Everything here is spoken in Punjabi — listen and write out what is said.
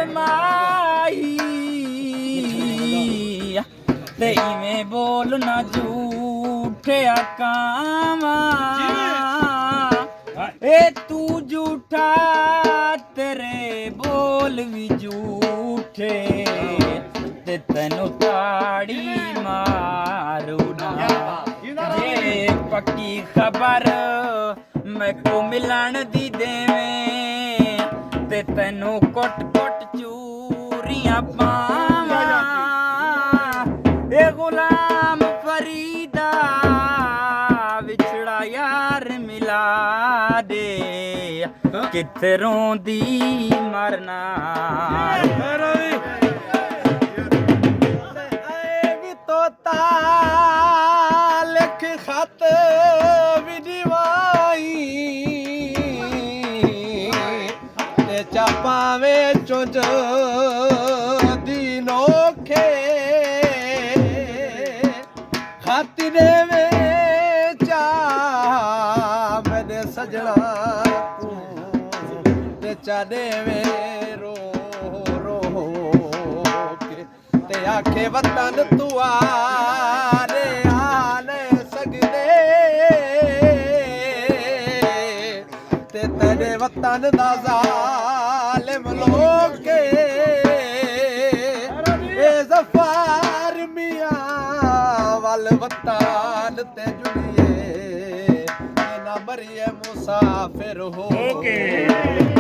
ਮਾਈ ਤੇ ਇਵੇਂ ਬੋਲ ਨਾ ਝੂਠਿਆ ਕਾਵਾਂ ਏ ਤੂੰ ਝੂਠਾ ਤੇਰੇ ਬੋਲ ਵੀ ਝੂਠੇ ਤੇ ਤੈਨੂੰ ਤਾੜੀ ਮਾਰੂ ਨਾ ਜੇ ਪੱਕੀ ਖਬਰ ਮੈਕੋ ਮਿਲਣ ਦੀ ਦੇਵੇਂ ਤੇ ਤੈਨੂੰ ਕੁੱਟ ਕੁੱਟ ਚੂਰੀਆਂ ਪਾਵਾਂ ਏ ਗੁਲਾਮ ਫਰੀਦਾ ਵਿਛੜਾ ਯਾਰ ਮਿਲਾ ਦੇ ਕਿੱਥੇ ਰੋਂਦੀ ਮਰਨਾ ਵੀ ਤੋਤਾ ਲਿਖ ਖਤ ਵੀ ਦਿਵਾਈ ਤੇ ਚਾਪਾਂ ਵਿੱਚੋਂ ਦੀ ਨੋਖੇ ਖਾਤੀ ਦੇ ਵਿੱਚ ਮੇਰੇ ਸਜਣਾ ਤੇ ਚਾਦੇ ਵੇ ਰੋ ਰੋ ਕੇ ਤੇ ਆਖੇ ਵਤਨ ਤੂੰ ਆਰੇ ਆਨ ਸਕਦੇ ਤੇ ਤੇਰੇ ਵਤਨ ਦਾ ਜ਼ਾਲਿਮ ਲੋਕੇ ਏ ਜ਼ਫਰ ਮੀਆਂ ਵੱਲ ਵਤਨ ਤੇ ਜੁੜੀਏ ਨਾ ਮਰੀਏ ਮੁਸਾਫਿਰ ਹੋ ਕੇ